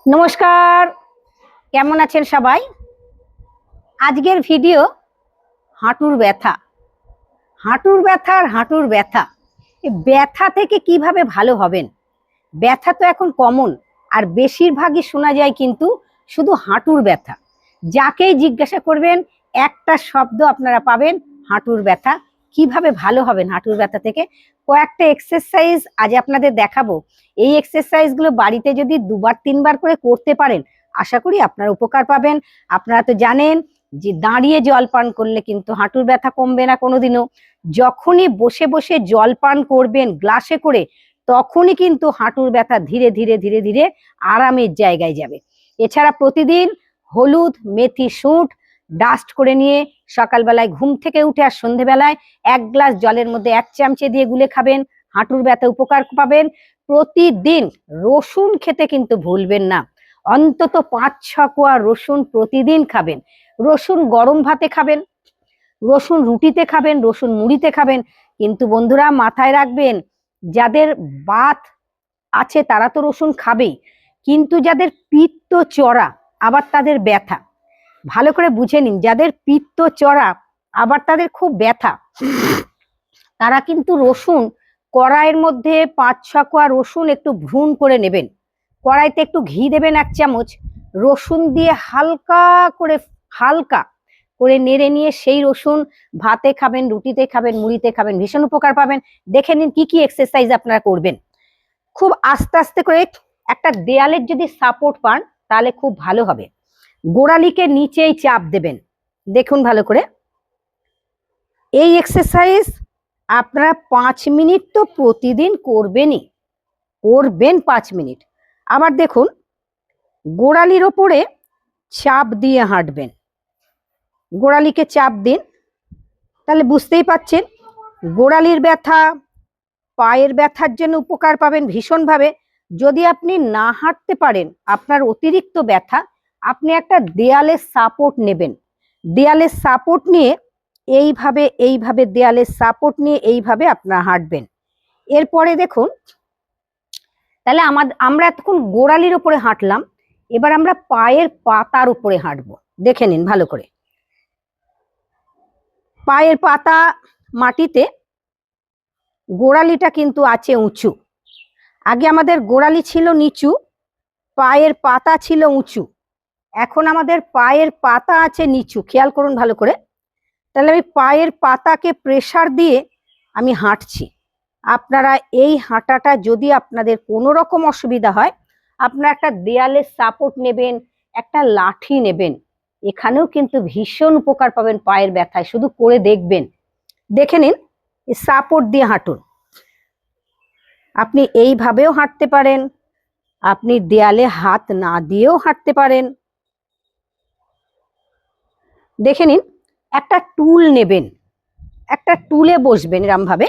নমস্কার, কেমন আছেন সবাই? আজকের ভিডিও হাঁটুর ব্যথা। হাঁটুর ব্যথা এই ব্যথা থেকে কিভাবে ভালো হবেন? ব্যথা তো এখন কমন, আর বেশিরভাগই শোনা যায় কিন্তু শুধু হাঁটুর ব্যথা। যাকেই জিজ্ঞাসা করবেন একটা শব্দ আপনারা পাবেন, হাঁটুর ব্যথা। কিভাবে ভালো হবেন হাঁটুর ব্যথা থেকে? কয়েকটা এক্সারসাইজ আজ আপনাদের দেখাবো। এই এক্সারসাইজগুলো বাড়িতে যদি দুবার তিনবার করে করতে পারেন, আশা করি আপনারা উপকার পাবেন। আপনারা তো জানেন যে দাঁড়িয়ে জল পান করলে কিন্তু হাঁটুর ব্যথা কমবে না কোনোদিনও। যখনই বসে বসে জল পান করবেন গ্লাসে করে, তখনই কিন্তু হাঁটুর ব্যথা ধীরে ধীরে ধীরে ধীরে আরামের জায়গায় যাবে। এছাড়া প্রতিদিন হলুদ মেথি শুঁট ডাস্ট করে নিয়ে সকালবেলায় ঘুম থেকে উঠে আর সন্ধেবেলায় 1 গ্লাস জলের মধ্যে 1 চামচে দিয়ে গুলে খাবেন, হাঁটুর ব্যথা উপকার পাবেন। প্রতিদিন রসুন খেতে কিন্তু ভুলবেন না, অন্তত 5-6 কোয়া রসুন প্রতিদিন খাবেন। রসুন গরম ভাতে খাবেন, রসুন রুটিতে খাবেন, রসুন মুড়িতে খাবেন। কিন্তু বন্ধুরা মাথায় রাখবেন, যাদের বাত আছে তারা তো রসুন খাবেই, কিন্তু যাদের পিত্ত চড়া আবার তাদের ব্যথা, ভালো করে বুঝে নিন, যাদের পিত্ত চড়া আবার তাদের খুব ব্যথা, তারা কিন্তু রসুন কড়াইয়ের মধ্যে 5-6 কোয়া রসুন একটু ভ্রূণ করে নেবেন, কড়াইতে একটু ঘি দেবেন 1 চামচ, রসুন দিয়ে হালকা করে নেড়ে নিয়ে সেই রসুন ভাতে খাবেন, রুটিতে খাবেন, মুড়িতে খাবেন, ভীষণ উপকার পাবেন। দেখে নিন কি কি এক্সারসাইজ আপনারা করবেন। খুব আস্তে আস্তে করে একটা দেয়ালের যদি সাপোর্ট পান তাহলে খুব ভালো হবে। গোড়ালিকে নিচেই চাপ দেবেন, দেখুন ভালো করে। এই এক্সারসাইজ আপনারা 5 মিনিট তো প্রতিদিন করবেন 5 মিনিট। আবার দেখুন, গোড়ালির ওপরে চাপ দিয়ে হাঁটবেন, গোড়ালিকে চাপ দিন, তাহলে বুঝতেই পাচ্ছেন গোড়ালির ব্যথা, পায়ের ব্যথার জন্য উপকার পাবেন ভীষণভাবে। যদি আপনি না হাঁটতে পারেন, আপনার অতিরিক্ত ব্যথা, আপনি একটা দেয়ালের সাপোর্ট নেবেন, দেয়ালের সাপোর্ট নিয়ে এইভাবে দেয়ালের সাপোর্ট নিয়ে এইভাবে আপনারা হাঁটবেন। এরপরে দেখুন, তাহলে আমরা এতক্ষণ গোড়ালির উপরে হাঁটলাম, এবার আমরা পায়ের পাতার উপরে হাঁটবো। দেখে নিন ভালো করে, পায়ের পাতা মাটিতে, গোড়ালিটা কিন্তু আছে উঁচু। আগে আমাদের গোড়ালি ছিল নিচু, পায়ের পাতা ছিল উঁচু, এখন আমাদের পায়ের পাতা আছে নিচু। খেয়াল করুন ভালো করে। তাহলে আমি পায়ের পাতাকে প্রেসার দিয়ে আমি হাঁটছি। আপনারা এই হাঁটাটা যদি আপনাদের কোনো রকম অসুবিধা হয়, আপনারা একটা দেয়ালের সাপোর্ট নেবেন, একটা লাঠি নেবেন, এখানেও কিন্তু ভীষণ উপকার পাবেন পায়ের ব্যথায়। শুধু করে দেখবেন, দেখে নিন। সাপোর্ট দিয়ে হাঁটুন, আপনি এইভাবেও হাঁটতে পারেন, আপনি দেয়ালে হাত না দিয়েও হাঁটতে পারেন। দেখে নিন, একটা টুল নেবেন, একটা টুলে বসবেন এরম ভাবে।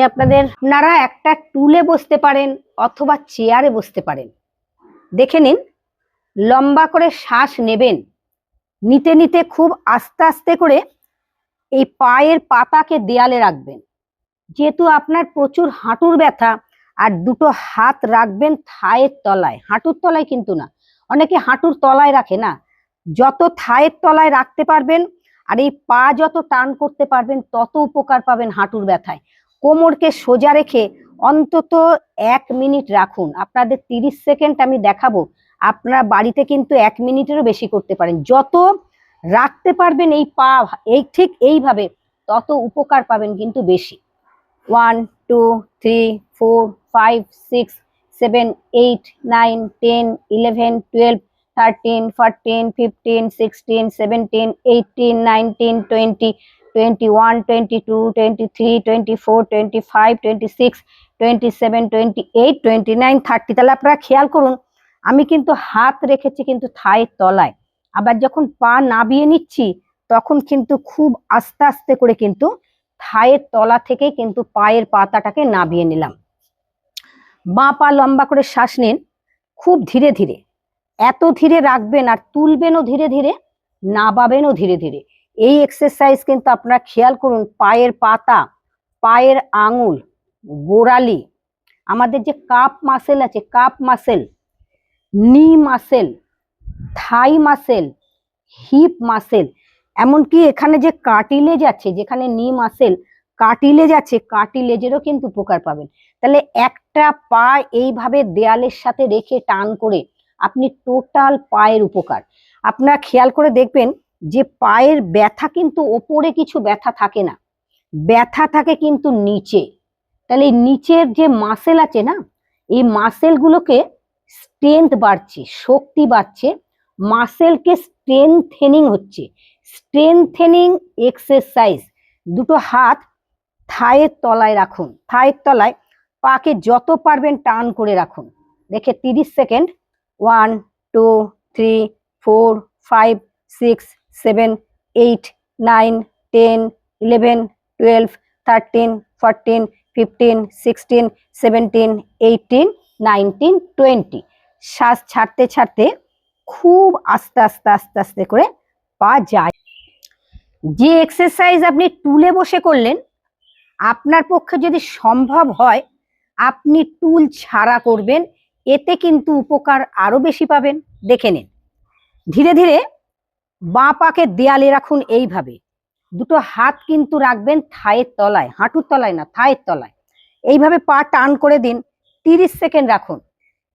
আপনারা একটা টুলে বসতে পারেন অথবা চেয়ারে বসতে পারেন। দেখে নিন, লম্বা করে শ্বাস নেবেন, নিতে নিতে খুব আস্তে আস্তে করে এই পায়ের পাতাকে দেয়ালে রাখবেন। যেহেতু আপনার প্রচুর হাঁটুর ব্যথা, আর দুটো হাত রাখবেন থায়ের তলায়, হাঁটুর তলায় কিন্তু না। অনেকে হাঁটুর তলায় রাখে না, যত থায়ের তলায় রাখতে পারবেন আর এই পা যত টান করতে পারবেন তত উপকার পাবেন হাঁটুর ব্যথায়। কোমরকে সোজা রেখে অন্তত 1 মিনিট রাখুন। আপনাদের 30 সেকেন্ড আমি দেখাবো, আপনারা বাড়িতে কিন্তু 1 মিনিটেরও বেশি করতে পারেন। যত রাখতে পারবেন এই পা ঠিক এইভাবে, তত উপকার পাবেন কিন্তু বেশি। 1 2 3 4 5 6 7 8 9 10 11 12 13 14 15 16 17 18 19 20 21 22 23 24 25 26 27 28 29 30। তাহলে আপনারা খেয়াল করুন, আমি কিন্তু হাত রেখেছি কিন্তু থায়ের তলায়, আবার যখন পা নাবিয়ে নিচ্ছি তখন কিন্তু খুব আস্তে আস্তে করে কিন্তু থায়ের তলা থেকে কিন্তু পায়ের পাতাটাকে নাবিয়ে নিলাম। বাঁ পা লম্বা করে শ্বাস নিন, খুব ধীরে ধীরে, এত ধীরে রাখবেন আর তুলবেনও ধীরে ধীরে, নাবাবেনও ধীরে ধীরে। এই এক্সারসাইজ কিন্তু আপনারা খেয়াল করুন, পায়ের পাতা, পায়ের আঙুল, গোড়ালি, আমাদের যে কাপ মাসেল আছে, calf muscle, knee muscle, thigh muscle, hip muscle, এমনকি এখানে যে কার্টিলেজ আছে, যেখানে নি মাসেল কার্টিলেজ আছে, কার্টিলেজেরও কিন্তু উপকার পাবেন। তাহলে একটা পা এইভাবে দেয়ালের সাথে রেখে টান করে আপনি টোটাল পায়ের উপকার। আপনারা খেয়াল করে দেখবেন যে পায়ের ব্যথা কিন্তু ওপরে কিছু ব্যথা থাকে না, ব্যথা থাকে কিন্তু নিচে। তাহলে নিচের যে মাসেল আছে না, এই মাসেলগুলোকে স্ট্রেংথ বাড়ছে, শক্তি বাড়ছে, মাসেলকে স্ট্রেংথেনিং হচ্ছে, স্ট্রেংথেনিং এক্সারসাইজ। দুটো হাত থায়ের তলায় রাখুন, থায়ের তলায় পাকে যত পারবেন টান করে রাখুন, রেখে 30 সেকেন্ড। 1 2 3 4 5 6 7 8 9 10 11 12 13 14 15 16 17 18 19 20। শ্বাস ছাড়তে ছাড়তে খুব আস্তে আস্তে আস্তে আস্তে করে পা যায়। যে এক্সারসাইজ আপনি টুলে বসে করলেন, আপনার পক্ষে যদি সম্ভব হয় আপনি টুল ছাড়া করবেন, এতে কিন্তু উপকার আরো বেশি পাবেন। দেখে নিন। ধীরে ধীরে বাঁ পাকে দেয়ালে রাখুন, এইভাবে দুটো হাত কিন্তু রাখবেন থায়ের তলায়, হাঁটুর তলায় না, থায়ের তলায়। এইভাবে পা টান করে দিন, 30 সেকেন্ড রাখুন।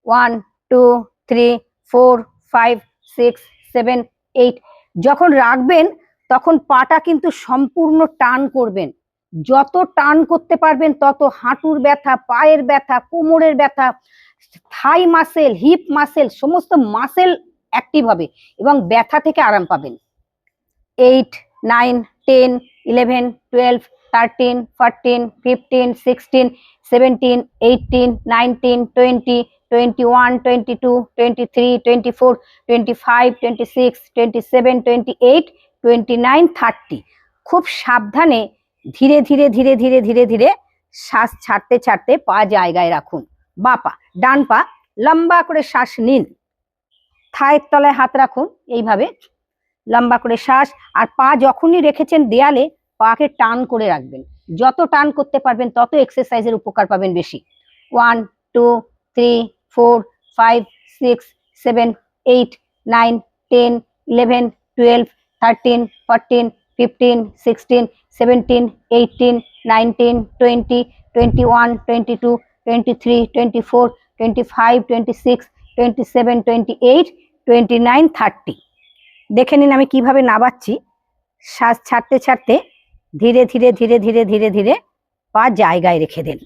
1 2 3 4 5 6 7 8। যখন রাখবেন তখন পাটা কিন্তু সম্পূর্ণ টান করবেন, যত টান করতে পারবেন তত হাঁটুর ব্যথা, পায়ের ব্যথা, কোমরের ব্যথা, থাই মাসেল, হিপ মাসেল, সমস্ত মাসেল অ্যাক্টিভ হবে এবং ব্যথা থেকে আরাম পাবেন। 8 9 10 11 12 13 14 15 16 17 18 19 20 21 22 23 24 25 26 27 28 29 30। খুব সাবধানে ধীরে ধীরে ধীরে ধীরে ধীরে ধীরে শ্বাস ছাড়তে ছাড়তে পা জায়গায় রাখুন। বা পা, ডান পা লম্বা করে শ্বাস নিন, থায়ের তলায় হাত রাখুন, এইভাবে লম্বা করে শ্বাস। আর পা যখনই রেখেছেন দেয়ালে, পাকে টান করে রাখবেন, যত টান করতে পারবেন তত এক্সারসাইজের উপকার পাবেন বেশি। 1 2 3 4 5 6 7 8 9 10 11 12 13 14 15 16 17 18 19 20 21 22 23 24 25 26 27 28 29 30। দেখে নিন আমি কিভাবে নাবাচ্ছি। শ্বাস ছাড়তে ছাড়তে ধীরে ধীরে ধীরে ধীরে ধীরে ধীরে পা জায়গায় রেখে দিন।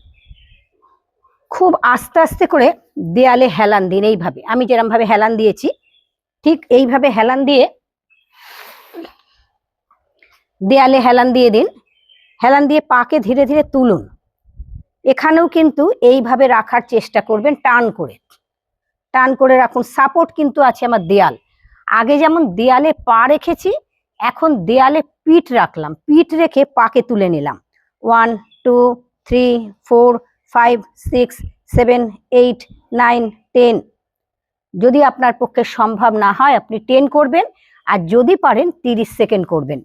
খুব আস্তে আস্তে করে দেয়ালে হেলান দিন, এইভাবে আমি যেরকম ভাবে হেলান দিয়েছি ঠিক এইভাবে হেলান দিয়ে দেয়ালে হেলান দিয়ে দিন। হেলান দিয়ে পাকে ধীরে ধীরে তুলুন। এখানেও কিন্তু এইভাবে রাখার চেষ্টা করবেন, টান করে, টান করে রাখুন। সাপোর্ট কিন্তু আছে আমার দেয়াল। আগে যেমন দেয়ালে পা রেখেছি, এখন দেয়ালে পিঠ রাখলাম, পিঠ রেখে পাকে তুলে নিলাম। 1 2 3 4 5 6 7 8 9 10। যদি আপনার পক্ষে সম্ভব না হয় আপনি 10 করবেন, আর যদি পারেন 30 সেকেন্ড করবেন।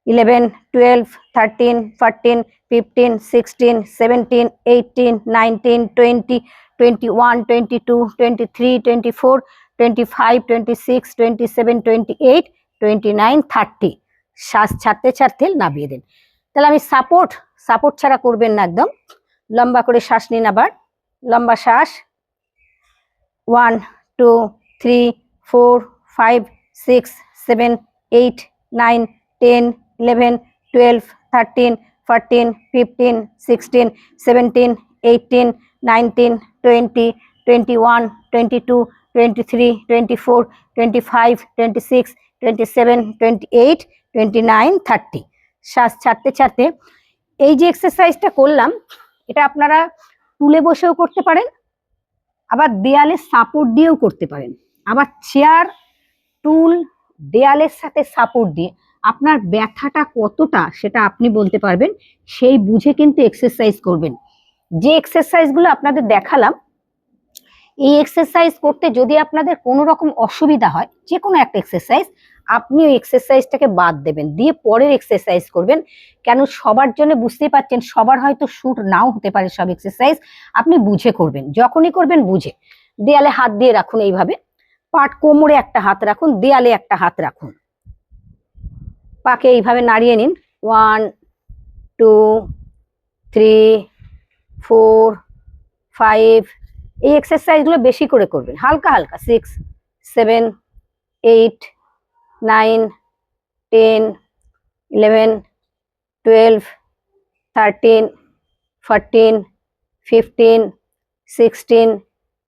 11 12 13 14 15 16 17 18 19 20 21 22 23 24 25 26 27 28 29 30। শ্বাস ছাড়তে ছাড়তে নামিয়ে দিন। তাহলে আমি সাপোর্ট ছাড়া করবেন না, একদম লম্বা করে শ্বাস নিন। আবার লম্বা শ্বাস। 1 2 3 4 5 6 7 8 9 10 11 12 13 14 15 16 17 18 19 20 21 22 23 24 25 26 27 28 29 30। শ্বাস ছাড়তে ছাড়তে এই যে এক্সারসাইজটা করলাম, এটা আপনারা টুলে বসেও করতে পারেন, আবার দেয়ালে সাপোর্ট দিয়েও করতে পারেন, আবার চেয়ার, টুল, দেয়ালের সাথে সাপোর্ট দিয়ে আপনার ব্যথাটা কতটা সেটা আপনি বলতে পারবেন, সেই বুঝে কিন্তু এক্সারসাইজ করবেন। যে এক্সারসাইজগুলো আপনাদের দেখালাম, এই এক্সারসাইজ করতে যদি আপনাদের কোনো রকম অসুবিধা হয়, যে কোনো একটা এক্সারসাইজ আপনি ওই এক্সারসাইজটাকে বাদ দেবেন, দিয়ে পরের এক্সারসাইজ করবেন। কেন সবার জন্য বুঝতেই পারছেন, সবার হয়তো শুট নাও হতে পারে সব এক্সারসাইজ, আপনি বুঝে করবেন, যখনই করবেন বুঝে। দেয়ালে হাত দিয়ে রাখুন এইভাবে, কোমরে একটা হাত রাখুন, দেয়ালে একটা হাত রাখুন, পাকে এইভাবে নাড়িয়ে নিন। 1 2 3 4 5। এই এক্সারসাইজগুলো বেশি করে করবেন, হালকা হালকা। 6 7 8 9 10 11 12 13 14 15 16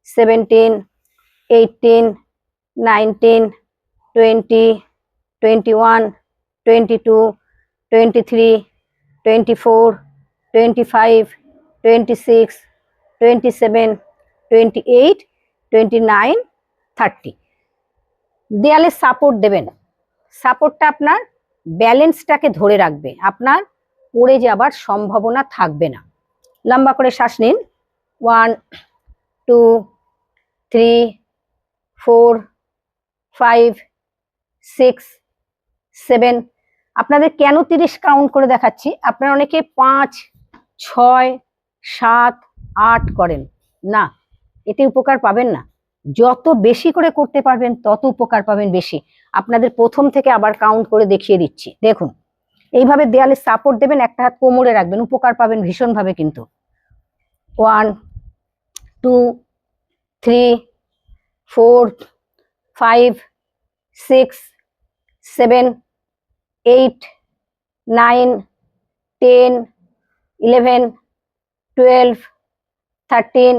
17 18 19 20 21 22 23 24 25 26 27 28 29 30। দেয়ালে সাপোর্ট দেবেন, সাপোর্টটা আপনার ব্যালেন্সটাকে ধরে রাখবে, আপনার পড়ে যাবার সম্ভাবনা থাকবে না। লম্বা করে শ্বাস নিন। 1 2 3 4 5 6 7। আপনাদের কেন 30 কাউন্ট করে দেখাচ্ছি, আপনারা অনেকে 5 6 7 8 করেন না, এতে উপকার পাবেন না। যত বেশি করে করতে পারবেন তত উপকার পাবেন বেশি। আপনাদের প্রথম থেকে আবার কাউন্ট করে দেখিয়ে দিচ্ছি, দেখুন। এইভাবে দেয়ালে সাপোর্ট দেবেন, একটা হাত কোমরে রাখবেন, উপকার পাবেন ভীষণভাবে কিন্তু। 1 2 3 4 5 6 7 8 9 10 11 12 13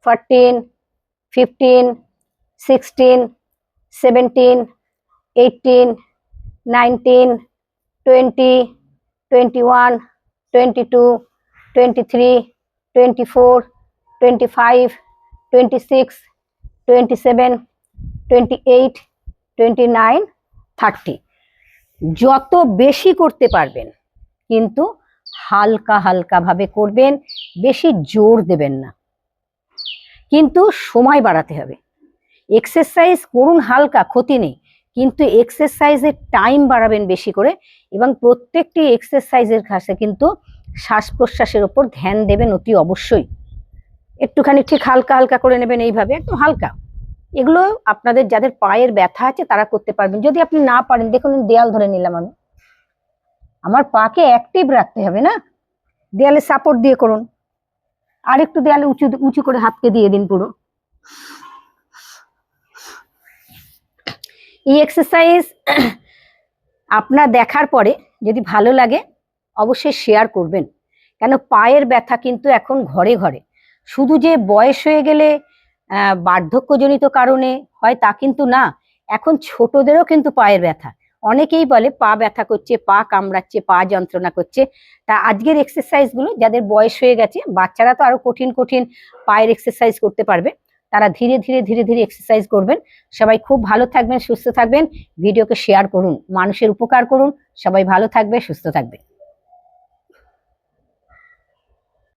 14 15 16 17 18 19 20 21 22 23 24 25 26 27 28 29 30। যত বেশি করতে পারবেন, কিন্তু হালকা হালকা ভাবে করবেন, বেশি জোর দেবেন না, কিন্তু সময় বাড়াতে হবে। এক্সারসাইজ করুন হালকা, ক্ষতি নেই, কিন্তু এক্সারসাইজের টাইম বাড়াবেন বেশি করে, এবং প্রত্যেকটি এক্সারসাইজের কাছে কিন্তু শ্বাস প্রশ্বাসের ওপর ধ্যান দেবেন অতি অবশ্যই। একটুখানি ঠিক হালকা হালকা করে নেবেন, এইভাবে একদম হালকা। এগুলো আপনাদের যাদের পায়ের ব্যথা আছে তারা করতে পারবেন। যদি আপনি না পারেন, দেখুন দেয়াল ধরে নিলাম আমি, আমার পাকে অ্যাক্টিভ রাখতে হবে না, দেয়ালে সাপোর্ট দিয়ে করুন। আর একটু দেয়ালে উঁচু উঁচু করে হাতকে দিয়ে দিন পুরো। এই এক্সারসাইজ আপনার দেখার পরে যদি ভালো লাগে অবশ্যই শেয়ার করবেন, কেন পায়ের ব্যথা কিন্তু এখন ঘরে ঘরে। শুধু যে বয়স হয়ে গেলে বার্ধক্যজনিত কারণে হয় তা কিন্তু না, এখন ছোটদেরও কিন্তু পায়ের ব্যথা। অনেকেই বলে পা ব্যথা করছে, পা কামড়াচ্ছে, পা যন্ত্রণা করছে। তা আজকের এক্সারসাইজগুলো যাদের বয়স হয়ে গেছে, বাচ্চারা তো আরো কঠিন কঠিন পায়ের এক্সারসাইজ করতে পারবে, তারা ধীরে ধীরে ধীরে ধীরে এক্সারসাইজ করবেন। সবাই খুব ভালো থাকবেন, সুস্থ থাকবেন। ভিডিওকে শেয়ার করুন, মানুষের উপকার করুন। সবাই ভালো থাকবে, সুস্থ থাকবে।